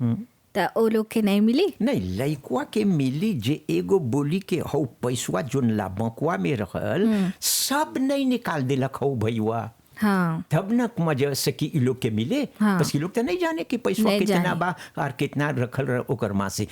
S1: तो ओ लोग के नहीं मिली
S2: नहीं लइकवा के मिली जे एगो बोली के हौ पैसवा जोन ला बंकवा में रहल सब नहीं निकाल देलक हौ भैया
S1: हाँ
S2: तब न मजा सकी इ लोग के मिले बस ये लोग तो नहीं जाने कि पैसा कितना बा और कितना रखल ओकर माँ से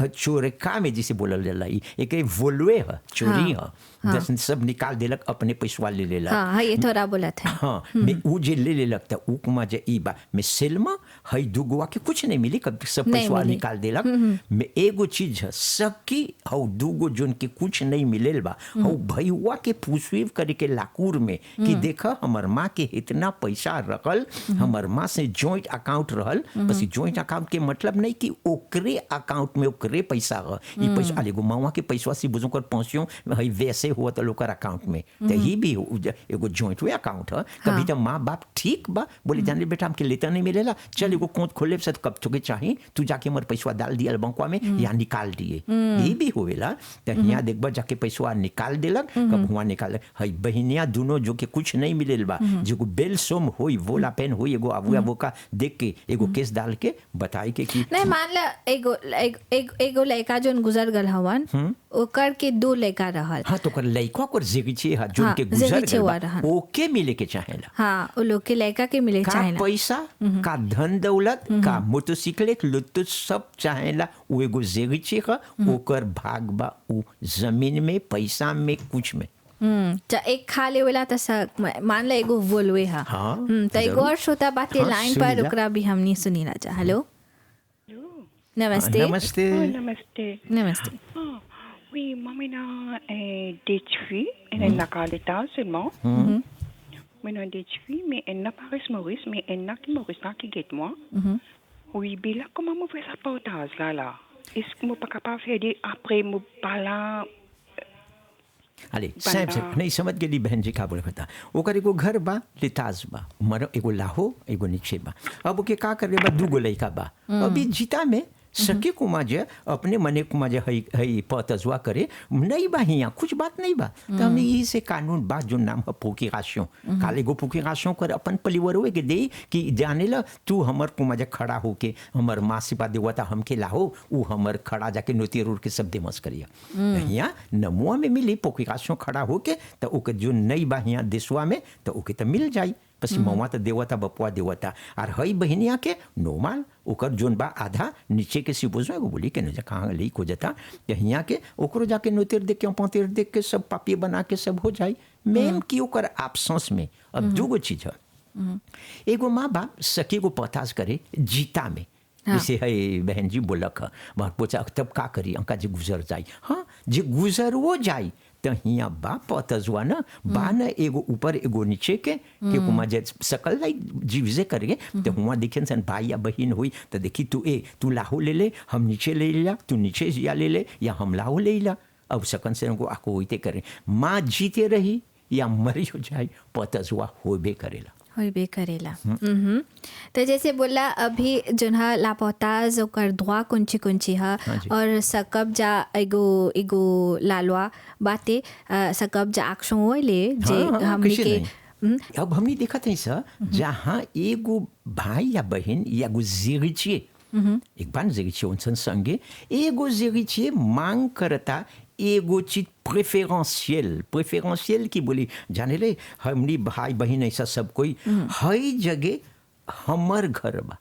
S2: चोरका में जिसे बोलल जाला एक वोलवे है चोरी है दस सब निकाल देलक अपने पैसा ले लेला
S1: हाँ ये थोड़ा बोला था
S2: हाँ मैं उ जे ले लेलक तो उ कुमा जे ई बा मैं सेल्मा है दुगवा के कुछ नहीं मिली कब सब पैसा निकाल देलक मैं एगो चीज है सकी हौ दुगो जोन के कुछ नहीं मिलेल बा हौ भैया के पूछवीव करे के लाकूर में कि देखा हमर माँ माँ के इतना पैसा रखल हमर माँ से जॉइंट अकाउंट रहल बस जॉइंट अकाउंट के मतलब नहीं कि ओकरे अकाउंट में ओकरे पैसा ह ई पैसा आले गो माँ के पैसा से बुझो कर पहुंचियो हई वैसे हुआ तो लोकर अकाउंट में तो ही भी एगो जॉइंट वे अकाउंट है कभी तो माँ बाप ठीक बा बोले जाने बेटा हमके लेता नहीं मिलेला चल एगो अकाउंट खोले से कब तुके चाहिए तू जाके हमर पैसा डाल दिया बैंकवा में या निकाल दिए ये भी होवेला तो यहाँ देखबा जाके पैसा निकाल देलक कब हुआ निकाल हई बहिनिया दोनों जो के कुछ नहीं मिलेल बा जो बेल सोम होई वोला पेन होई एगो अबू का देख के एगो केस डाल के बताई के कि
S1: नहीं मान ला एगो लड़का जोन गुजर गल हवन ओकर के 2 लड़का रहल
S2: हाँ तो कर लड़का कर जिगछे हा जोन के गुजर गल ओके मिले के चाहेला
S1: हाँ वो लोग के लड़का के मिले
S2: का
S1: चाहेला
S2: पैसा का धन दौलत का मोटरसाइकिल लुत्तु सब चाहेला वो एगो जिगछे का ओकर भाग बा उ जमीन में पैसा में कुछ में
S1: एक खा लेवेला त मान ला एगो बोलवे हा
S2: हाँ,
S1: त एगो और श्रोता बाते
S2: हाँ,
S1: लाइन
S2: सुनी
S1: पर
S2: जा।
S1: ओकरा भी हमनी सुनी ना जा हेलो नमस्ते
S2: नमस्ते
S4: Namaste.
S1: नमस्ते
S4: Oui, moi maintenant des filles, elle est dans l'état seulement. Maintenant des filles, mais elle n'a pas reçu Maurice, mais elle n'a que Maurice là qui guette moi. Oui, mais là comment moi faire ça portage là? Est-ce que moi pas capable faire des après moi parler
S2: अरे साहब से नहीं समझ गेली बहन जी का बोले बता ओकर एगो घर बा लिताज बा मर एगो लाहो एगो नीचे बा अब ओके का करे बा दूगो लइका बा अभी जीता में सके कुमा जे अपने मने कुमा जे हई हई पतजवा करे नहीं बा हिया कुछ बात नहीं बा तो हमने यही से कानून बा जो नाम है प्रोक्यूरेशन काले गो प्रोक्यूरेशन कर अपन परिवार के दे कि जाने ला तू हमर कुमा जे खड़ा होके हमर माँ सिपा देवता हमके लाहो उ हमर खड़ा जाके नोती रोड के सब देमस करिया हिया नमुआ में मिली प्रोक्यूरेशन खड़ा होके तो ओके जो नहीं बा हिया देशवा में तो ओके तो मिल जाई પછી मवा तो देवता बपुआ देवता और हई बहनिया के नॉर्मल ओकर जोन बा आधा नीचे के सिपोज में बोली के न कहाँ लीक हो जाता यहाँ के ओकरो जाके नोतेर देख के पंतेर देख के सब पापी बना के सब हो जाए मैम की ओकर आपसंस में अब दूगो चीज है एगो माँ बाप सके को पताज करे जीता में जैसे है बहन जी बोलक है पूछा तब का करी अंका जी गुजर जाए हाँ जी गुजर वो जाए तो हिया बा पतजुआ न बा न एगो ऊपर एगो नीचे के कुमा जे सकल लाई जीवजे करके तो हुआ देखन सन भाई या बहन हुई तो देखी तू लाहो ले ले हम नीचे ले लिया तू नीचे या ले ले या हम लाहो ले लिया अब सकन से को आको होते करे माँ जीते रही या मरी हो जाए पतजुआ होबे करेला
S1: होइबे करेला तो जैसे बोला अभी जोन हा लापताज ओकर दुआ कुंची कुंची हा और सकब जा एगो लालवा बाते सकब जा आक्षों होले जे हमनी के
S2: अब हमने देखा था सर जहाँ एगो भाई या बहन या गो जिगिचे एक बार जिगिचे उनसन संगे एगो जिगिचे मांग करता एगो चीज प्रेफरेंशियल की बोली जाने ले हमनी भाई बहन ऐसा सब कोई हई जगह हमर घर बा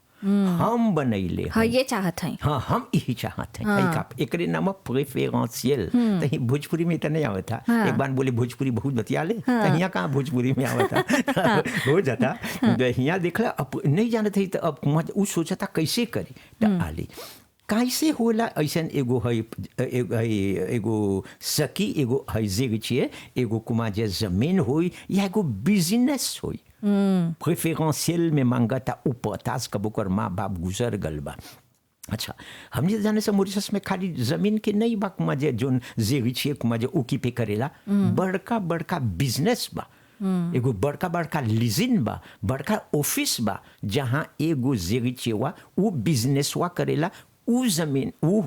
S2: हम बनैले
S1: हाँ ये चाहत है
S2: हाँ हम यही चाहते हैं का एकरे नाम प्रेफरेंशियल तो ही भोजपुरी में तो नहीं आवता एक बार बोले भोजपुरी बहुत बतिया ले तो यहाँ कहाँ भोजपुरी में आवता हो जाता यहाँ देखला अब नहीं जानते तो अब उ सोचा था कैसे करी तो आली कैसे होला ऐसा एगो है एगो सकी एगो है जिगछे एगो कुमा जे जमीन होई या एगो बिजनेस होई प्रेफरेंशियल में मांगता उपतास कबो कर माँ बाप गुजर गल बा अच्छा हमने जाने से मॉरिशस में खाली जमीन के नहीं बा कुमा जे जोन जिगछे कुमा जे उकी पे करेला बड़का बड़का बिजनेस बा एगो बड़का बड़का लिजिन बा बड़का ऑफिस बा जहाँ एगो जिगछेवा उ बिजनेसवा करेला उ जमीन उ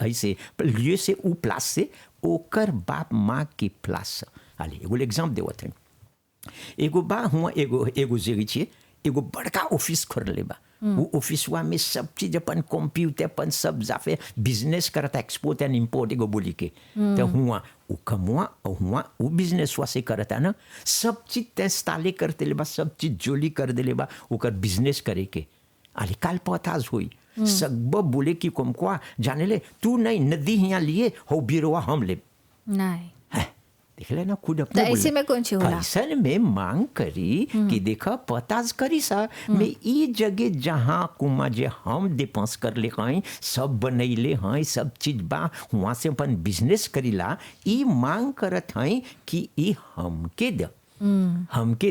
S2: ऐसे लिए से उ प्लास से ओकर बाप माँ की प्लास आली एगो एग्जाम देवत है एगो बा हुआ एगो जिगछे एगो बड़का ऑफिस खोल ले बा वो ऑफिसवा में सब चीज अपन कंप्यूटर अपन सब जाफे बिजनेस करता एक्सपोर्ट एंड इंपोर्ट एगो बोली के तो हुआ उ कमुआ हुआ उ बिजनेसवा से करता ना सब चीज तेस्ताले करते ले बा सब चीज जोली कर दे ले बा ओकर बिजनेस करे के आली काल पताज हुई सब बोले कि कुमकुआ जाने ले तू नहीं नदी यहाँ लिए हो बिरवा हम ले
S1: नहीं
S2: देख लेना खुद अपने
S1: ऐसे में कौन सी होला
S2: ऐसा में मांग करी कि देखा पताज करी सा मैं ये जगह जहाँ कुमा जे हम डिपेंस कर ले हैं सब बनैले हैं सब चीज बा वहाँ से अपन बिजनेस करीला ये मांग करत हैं कि ये हमके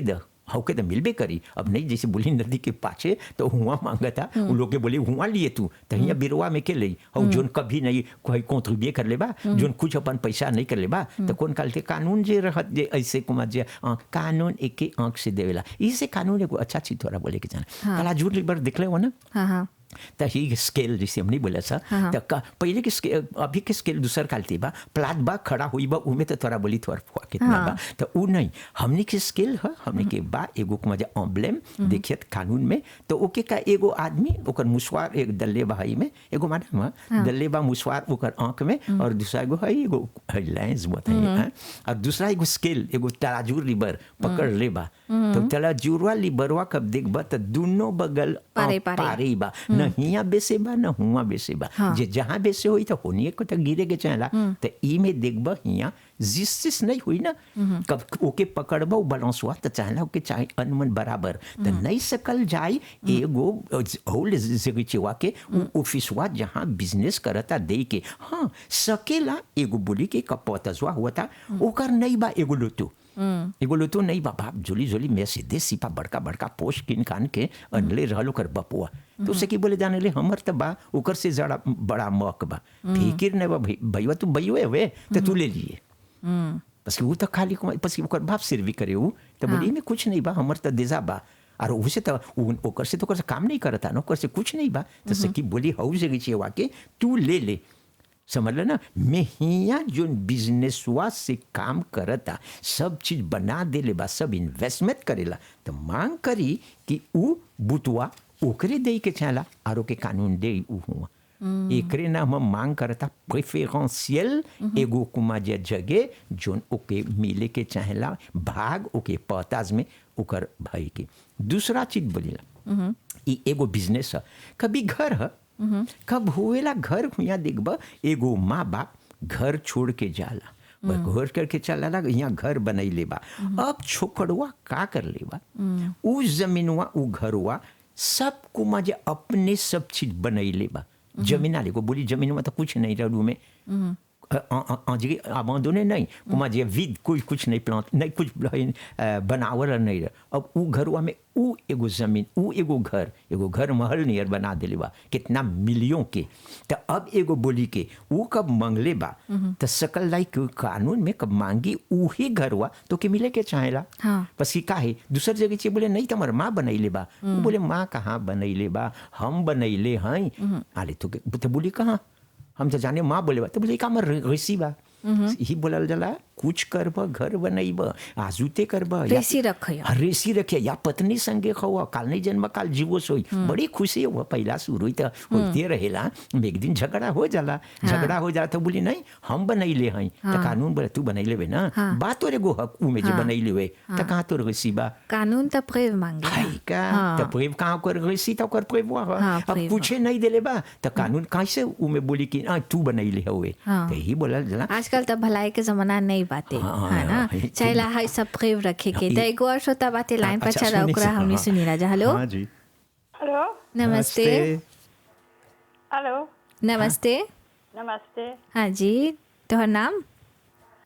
S2: द हाउ के तो मिलबे करी अब नहीं जैसे बोली नदी के पाछे तो हुआ मांगा था उन लोग के बोले हुआ लिए तू तो यहाँ बिरवा में के ले और जोन कभी नहीं कोई कॉन्ट्रीब्यूट कर लेबा जोन कुछ अपन पैसा नहीं कर लेबा तो कौन काल के कानून जे रहत जे ऐसे कुमार जे कानून एक ही आंख से देवेला इसे कानून एगो अच्छा चीज थोड़ा बोले के जाना कला झूठ लिबर दिखले हो ना
S1: हाँ
S2: तो ही स्केल जैसे हम नहीं बोला सा तो पहले के स्केल अभी के स्केल दूसर कालती बा प्लाट बा खड़ा हुई बा उमे तो थोड़ा बोली थोड़ा फुआ कितना बा तो उ नहीं हमने के स्केल है हमने के बा एगो मजा एम्ब्लेम देखिए कानून में तो ओके का एगो आदमी ओकर मुसवार एक दल्ले बा हई में एगो मैडम दल्ले बा मुसवार ओकर आंख में और दूसरा एगो हई एगो लेंस बताइए और दूसरा एगो स्केल एगो तराजू रिबर पकड़ ले बा तो तराजूवा लिबरवा कब देखबा तो दोनों बगल पारे बा न हिया बेसे बा न हुआ बेसे बा जे जहाँ बेसे हुई तो होनिए को तो गिरे के चला तो ई में देखबा हिया जिस नहीं हुई ना कब ओके पकड़बा बैलेंस हुआ तो चाहला ओके चाहे अनमन बराबर तो नहीं सकल जाए एगो होल जगह चिवा के ऑफिसवा जहाँ बिजनेस करता दे के हाँ सकेला एगो बोली के कपतजवा हुआ था ओकर नहीं बा एगो लोटो नहीं बा बाप जोली जोली में सीधे सिपा बड़का बड़का पोस्ट किन खान के अनले रहलो कर बपुआ तो उसे की बोले जाने ले हमर त बा ओकर से जड़ा बड़ा मौक बा फिकिर नहीं बा भैया तू भैया वे तो तू ले लिए बस वो तो खाली बस ओकर बाप सिर भी करे वो तो बोली में कुछ नहीं बा हमर त देजा बा और उसे तो ओकर से तो काम नहीं करता ना ओकर से कुछ नहीं बा तो सकी बोली हाउ से गई वाके तू ले ले समझ लो ना मैं हिया जो बिजनेस हुआ से काम करता सब चीज बना दे ले बा सब इन्वेस्टमेंट करेला तो मांग करी कि उ बुतवा ओकरे दे के चला आरो के कानून दे उ हुआ एकरे ना हम मांग करता प्रेफरेंशियल एगो कुमा जे जगह जोन ओके मिले के चाहेला भाग ओके पताज में ओकर भाई के दूसरा चीज बोलेला ई एगो बिजनेस है कभी घर है कब हुएला घर यहाँ देखबा एगो माँ बाप घर छोड़ के जाला घर करके चला यहाँ घर बनई लेबा अब छोकड़वा का कर लेबा उ जमीनवा उ घरवा सब को मजे अपने सब चीज बनई लेबा जमीन आले को बोली जमीन में तो कुछ नहीं रहू में आबादोने नहीं कुमा जे विद कोई कुछ नहीं प्लांट नहीं कुछ बनावल नहीं रह अब उ घरवा में उ एगो जमीन उ एगो घर महल नियर बना दिले बा कितना मिलियन के तो अब एगो बोली के उ कब मंगले बा तो सकल लाई कानून में कब मांगी उही घरवा तो के मिले के चाहेला बस का है दूसर जगह चे बोले नहीं तुम्हार माँ बनैले बा बोले माँ कहाँ बनैले बा हम बनैले हैं आले तो बोली कहाँ हम तो जाने माँ बोले बा तो बोले का रसी बा ही बोलल जला कुछ करब घर बनैब आजुते करब रेसी रखे या पत्नी संगे खवा काल नहीं जन्म काल जीवोस होई बड़ी खुशी हो पहला शुरू ही तो होते रहेला एक दिन झगड़ा हो जाला तो बोली नहीं हम बनैले हैं तो कानून बोले तू बनैले वे ना बात तोरे गो हक उमे जे बनैले वे तो कहाँ तोर रेसी बा
S1: कानून तो प्रेव मांगे
S2: हाय का तो प्रेव कहाँ कर रेसी तो कर प्रेव अब पूछे नहीं देले बा तो कानून कैसे उमे बोली कि तू बनैले हुए तो ही बोलल जला
S1: आजकल तो भलाई के जमाना नहीं बातें है ना चाहेला हाय सब प्रेव रखे के तो एगो और श्रोता बातें लाइन पर चला ओकरा हमनी सुनी राजा हेलो
S5: हाँ जी
S4: हेलो
S1: नमस्ते
S4: हेलो
S1: नमस्ते
S4: नमस्ते
S1: हाँ जी तोहर नाम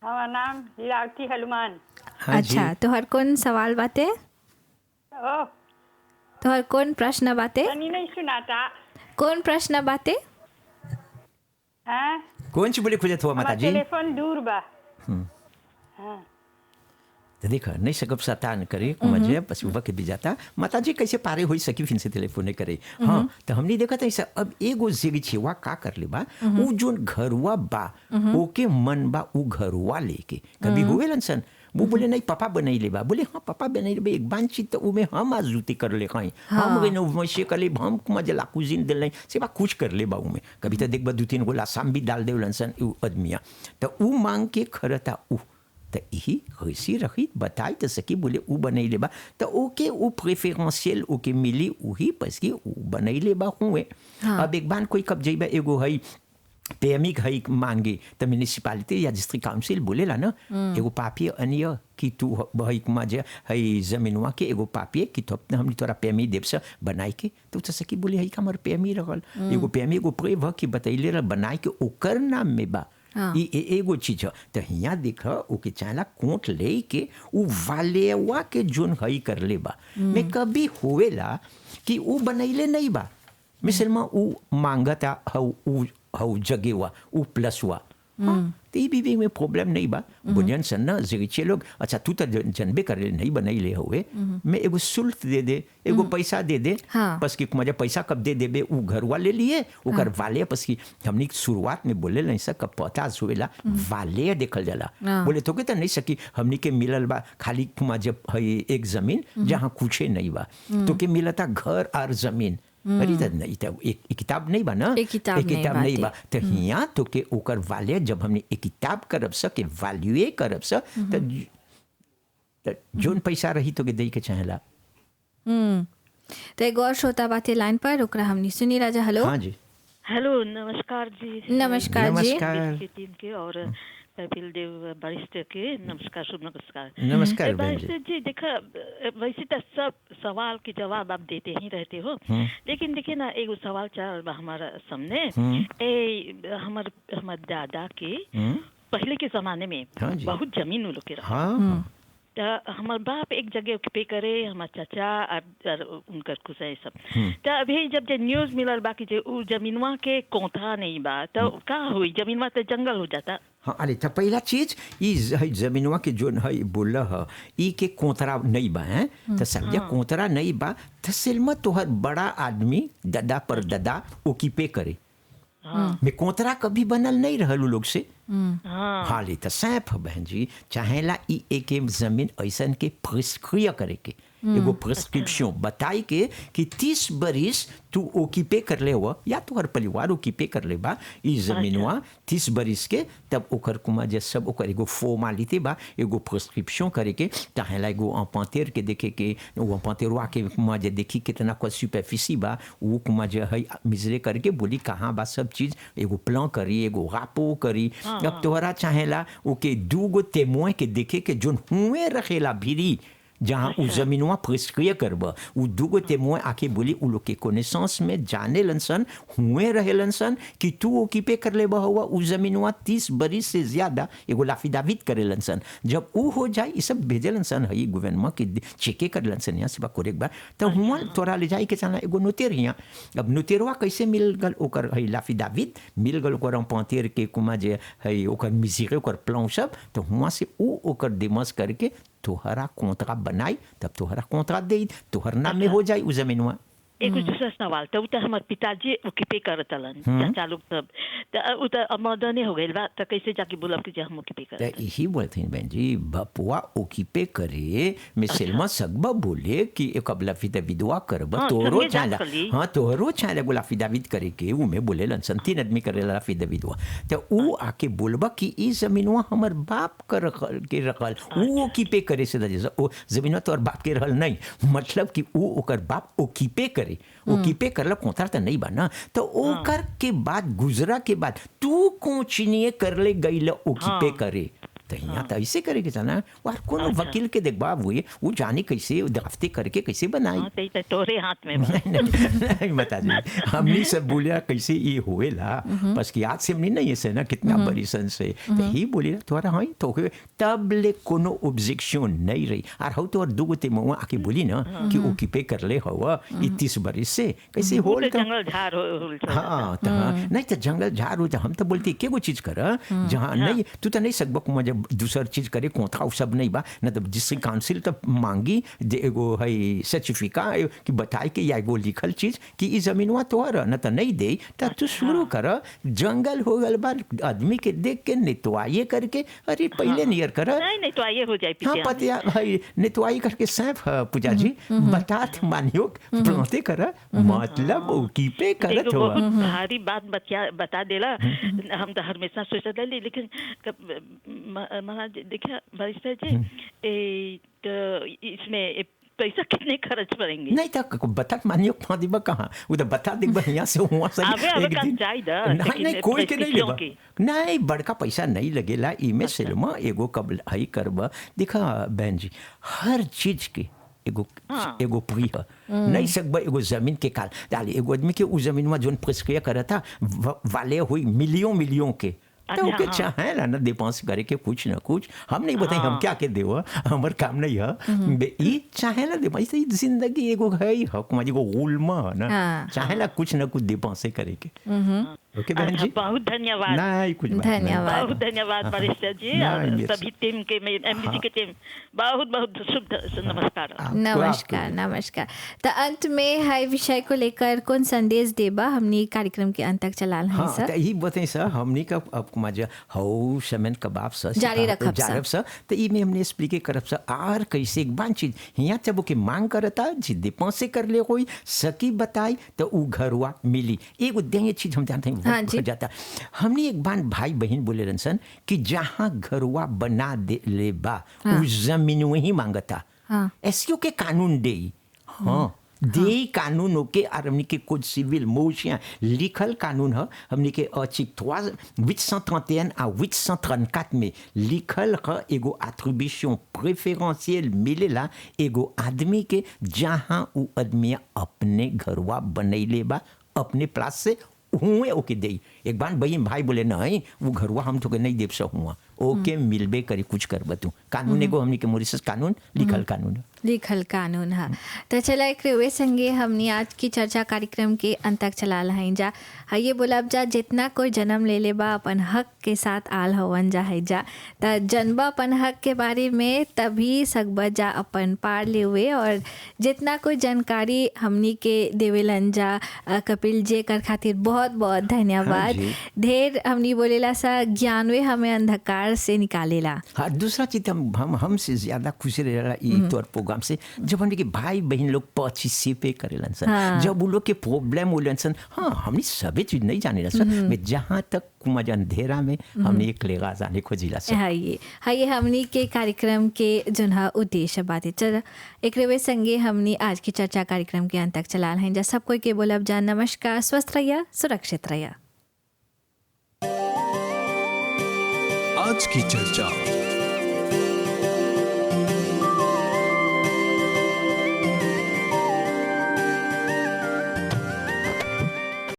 S4: हमारा नाम लीलावती हनुमान
S1: अच्छा तोहर कौन सवाल बाते
S4: ओ
S1: तोहर कौन प्रश्न बाते
S4: नहीं सुनाता
S1: कौन प्रश्न बाते
S4: हाँ
S2: कौन सी बोली खुजत हुआ माता जी
S4: टेलीफोन दूर बा हाँ
S2: तो देखा नहीं सकब सतान करे मजे बस वक्त भी जाता माता जी कैसे पारे हो सकी फिर से टेलीफोन करे हाँ तो हमने देखा था ऐसा अब एगो जिग छेवा का कर ले बा वो जोन घरवा बा ओके मन बा उ घरवा लेके कभी हुए लनसन वो बोले नहीं पापा बनई ले बा बोले हाँ पापा बनई ले एक बांची तो उमे हम आजुती कर ले कहीं हम रेनोवेशन कर ले हम मजे लाकुजिन दिल नहीं से बा कुछ कर ले बा उमे कभी तो देख बा 2-3 गो लासाम भी डाल दे लनसन उ आदमिया तो उ मांग के खरता उ तो यही कैसी रखी बताई तो सकी बोले उ बनई ले बा तो ओके उ प्रेफरेंशियल ओके मिली उही बस की उ बनई ले बा हुए अब एक बार कोई कब जइबा एगो है पेमिक है मांगे तो म्यूनिसिपालिटी या डिस्ट्रिक्ट काउंसिल बोलेला ना एगो पापिये अनिय कि तू है मजे है जमीनवा के एगो पापिये कि तो हमने तोरा पेमी देव से बनाई के तो सकी बोले है हमार पेमी रहल एगो पेमी एगो प्रेव कि बतैले रह बनाई के ओकर नाम में बा
S1: हाँ।
S2: एगो चीज है तो हियाँ देख ओके चाहला कोट ले के उ वालेवा के जोन हई कर ले बा में कभी होवेला कि उ बनैले नहीं बा मिसल में उ मांगता हऊ जगेवा उ प्लसवा तो ये भी में प्रॉब्लम नहीं बा बुझन सन ना जिचे लोग अच्छा तू तो जनबे कर नहीं बनैले हुए मैं एगो शुल्क दे दे एगो पैसा दे दे
S1: हाँ।
S2: बस कि मुझे पैसा कब दे देबे उ घर वाले लिए ओकर वाले बस कि हमनी शुरुआत में बोले नहीं सक पता हुएला वाले देखल जाला
S1: हाँ।
S2: बोले तो के तो नहीं सकी हमनी के मिलल बा खाली जब है एक जमीन जहाँ कुछ नहीं बा तो के मिलता घर और जमीन अरे तो नहीं तो एक किताब नहीं बा ना
S1: एक किताब
S2: नहीं बा तो हियाँ तो के ओकर वाले जब हमने एक किताब करब स के वैल्यूए करब स तो जोन पैसा रही तो के दे के चाहेला
S1: तो एगो और श्रोता बाते लाइन पर ओकरा हमनी सुनी राजा। हेलो
S2: हाँ जी
S5: हेलो नमस्कार जी
S1: नमस्कार जी।
S2: नमस्कार
S5: की टीम के और कपिल देव वरिष्ठ के नमस्कार शुभ नमस्कार
S2: नमस्कार बहन जी।
S5: वरिष्ठ जी देखा वैसे तो सब सवाल के जवाब आप देते ही रहते हो लेकिन देखिए ना एगो सवाल चल बा हमारा सामने हमार दादा के पहले के जमाने में
S2: हाँ जी।
S5: बहुत जमीन लोग के रहा
S2: हाँ
S5: तो हमार बाप एक जगह पे करे हमार चाचा और उनकर कुछ है सब तो अभी जब जे न्यूज मिलल बा कि जे उ जमीनवा के कोंथा नहीं बा तो का हुई जमीनवा तो जंगल हो जाता।
S2: हाँ अरे तो पहला चीज ई जमीनवा के जोन है बोल ह ई के कोतरा नहीं बा हैं तो समझा कोतरा नहीं बा तो सिल्मा तोहर बड़ा आदमी दादा पर दादा ओकीपे करे में कोतरा कभी बनल नहीं रहल उ लोग से हाली तो सैफ बहन जी चाहेला ई एक जमीन ऐसन के प्रिस्क्रिय करे के एगो प्रिस्क्रिप्शन बताई के कि 30 बरिस तू ओकीपे कर ले हुआ या तोहर परिवार ओकीपे कर ले बा ई जमीनवा 30 बरिस के तब ओकर कुमा जे सब ओकर एगो फॉर्मालिटी बा एगो प्रिस्क्रिप्शन करे के चाहेला एगो अम्पांतेर के देखे के वो अम्पांतेरवा के कुमा जे देखी कितना को सुपरफिसी बा वो कुमा जे है मिजरे करके बोली कहाँ बा सब चीज एगो प्लान करी एगो रापो करी अब तोहरा चाहेला ओके दूगो तेमोए के देखे के जोन हुए रखेला भिरी जहाँ उ जमीनवा प्रिस्क्रिय करब उ दूगो तेमोए आके बोली उ लोग के कोनेसेंस में जाने लनसन हुए रहे लनसन कि तू ओकीपे कर ले हुआ उ जमीनवा 30 बरिस से ज्यादा एगो लाफिदावित करे लनसन जब उ हो जाए ये सब भेजे लनसन है गवर्नमेंट के चेके कर लनसन यहाँ से कोरेक बा तो हुआ तोरा ले जाए के चलना एगो नोतेर यहाँ अब नोतेरवा कैसे मिल गल ओकर है लाफिदावित मिल गल ओकर अम्पांतेर के कुमा जे है ओकर मिजिरे ओकर प्लान सब तो हुआ से उ ओकर दिमाग करके तोहरा कोंतरा बनाई तब तोहरा कोंतरा दे तोहर नाम में हो जाए उ जमीनवा।
S5: एक दूसरा सवाल तो उतर हमारे पिताजी ओकीपे करतलन चाचा लोग सब तो उतर मर्डर हो गइल बा तो कैसे जाके बोलब कि हम ओकीपे कर
S2: तो यही बोलते हैं बहन जी बपुआ ओकीपे करे में सेलमा सगबा बोले कि एक लफिदा विधवा करब तोरो चाला हाँ तोहरो चाला गो लफिदाविद करे के उ में बोले लनसन 3 आदमी करे लफिदा विधवा तो उ आके बोलबा कि ई जमीनवा हमर बाप कर के रखल उ ओकीपे करे से ओ जमीनवा तोर बाप के रहल नहीं मतलब कि उ ओकर बाप ओकीपे ओकीपे करला कोंतरा तो नहीं बा ना तो ओकर के बाद गुजरा के बाद तू कोचिनिए कर ले गई ओकीपे करे तो यहाँ तो ऐसे करे के जाना और कोनो वकील के देखबा हुए वो जाने कैसे दफ्ते करके कैसे बनाई
S5: तोरे हाथ में
S2: नहीं बता दी हमने सब बोलिया कैसे ये होएला बस कि आज से हमने नहीं ऐसे ना कितना बड़ी सन से तो ही बोलिया तोरा हाँ तो तब ले कोनो ऑब्जेक्शन नहीं रही और हो तो और दुगो ते मवा आके बोली ना कि ओकीपे कर ले हवा 31 बरिस से कैसे होल
S5: जंगल झाड़
S2: हाँ तो नहीं तो जंगल झाड़ हो हम तो बोलते के वो चीज कर जहाँ नहीं तू तो नहीं सकबक मुझे दूसर चीज करे कोंथा सब नहीं बा न तो डिस्ट्रिक्ट काउंसिल तो मांगी दे एगो है सर्टिफिकेट कि बताए कि या एगो लिखल चीज कि ई जमीनवा तोहर न तो नहीं दे तो तू शुरू कर जंगल हो गल बा आदमी के देख के नितवाइए करके अरे पहले नियर कर
S5: नहीं नितवाइए हो जाए
S2: हाँ पतिया है नितवाई करके सैफ पूजा जी बतात मानियो प्लांटे कर मतलब ओकीपे करत हो
S5: बहुत भारी बात बता देला हम तो हमेशा सोचत रही लेकिन महाराज देखिए वरिष्ठ जी तो इसमें पैसा कितने खर्च पड़ेंगे
S2: नहीं तो बता मानियो फादिबा कहाँ वो तो बता देख यहाँ से हुआ सही
S5: एक दिन
S2: नहीं कोई के नहीं लेबा नहीं बड़का पैसा नहीं लगेला इमे सिल्मा एगो कब हई करबा देखा बहन जी हर चीज के एगो प्री है नहीं सकबा एगो जमीन के काल डाली एगो आदमी के उ जमीन में जोन प्रिस्क्रिया करता वाले हुई मिलियन के तो ओके
S5: हाँ।
S2: चाहे ला ना डिपेंस करे के कुछ ना कुछ हम नहीं बताई हम क्या के देव हमर काम नहीं है बे ई चाहे ला डिपेंस ई जिंदगी एगो है ही हक माजी को गुलमा ना
S1: हाँ।
S2: चाहे ला कुछ ना कुछ डिपेंस करे के ओके बहन जी
S5: बहुत धन्यवाद।
S2: नहीं कुछ बात नहीं।
S1: धन्यवाद।
S5: बहुत धन्यवाद बारिस्टर जी
S2: नहीं,
S5: और
S2: मेरे
S5: सभी टीम के एमबीसी के टीम बहुत बहुत शुभ नमस्कार।
S2: आपको-
S1: नमस्कार
S2: आपको-
S1: नमस्कार। तो अंत में है विषय को लेकर कौन संदेश देबा हमनी कार्यक्रम के अंत तक चलाल है
S2: हाँ
S1: सर।
S2: तो यही बताई सर हमने का अब मजा हौ समेन कबाब सर
S1: जारी रखब सर।
S2: जारब सर तो ई में हमने एक्सप्लिके करब सर आर कैसे एक बान चीज यहाँ जब के मांग करता जिद्दे से कर ले कोई सकी बताई तो ऊ घरवा मिली एगो देंगे चीज हम जानते हैं
S1: हाँ
S2: वक्त
S1: जी।
S2: हो जाता हमने एक बार भाई बहन बोले रनसन कि जहाँ घरवा बना दे ले बा
S1: हाँ।
S2: ऊ जमीन वही मांगता
S1: हाँ।
S2: एसयो के कानून दे हाँ दे कानून के और हमने के कुछ सिविल मोशियाँ लिखल कानून है हमने के चिक्तवा 831 आ 834 में लिखल है एगो एट्रिब्यूशन प्रेफरेंशियल मिलेला एगो आदमी के जहाँ उ आदमी अपने घरवा बनैले बा अपने प्लास से हुए ओके दे एक बार बहन भाई बोले नहीं वो घरवा हम तो के नहीं देव हुआ ओके मिलबे करे कुछ कर बतू कानून एगो हमनी के मॉरिशस कानून लिखल कानून है।
S1: लिखल कानून हाँ। तो चला एक वे संगे हमने आज की चर्चा कार्यक्रम के अंत तक चला हैं जा हाँ ये बोलब जा जितना कोई जन्म ले ले बा अपन हक के साथ आल हवन जा है जा त जनबा अपन हक के बारे में तभी सकबा जा अपन पार ले हुए और जितना कोई जानकारी हमनी के देवेलन जा कपिल जी कर खातिर बहुत बहुत धन्यवाद।
S2: जी।
S1: ढेर हमनी बोलेला सा ज्ञानवे हमें अंधकार से निकालेला।
S2: हाँ दूसरा चीज हमसे ज्यादा खुशी रहेला ई तौर प्रोग्राम से जब हमने के भाई बहन लोग पार्टिसिपेट करेलन सन
S1: हाँ।
S2: जब वो लोग के प्रॉब्लम होलन सन हाँ हमने सभी चीज नहीं जाने सन मैं जहाँ तक कुमार अंधेरा में हमने एक लेगा जाने खोजिला सन
S1: हाँ ये हमनी के कार्यक्रम के जुनहा उद्देश्य बातें चल एक वे संगे हमनी आज की चर्चा कार्यक्रम के अंत तक चलाल हैं जा सब कोई के बोलब जा नमस्कार स्वस्थ रहिया सुरक्षित रहिया।
S6: आज की चर्चा।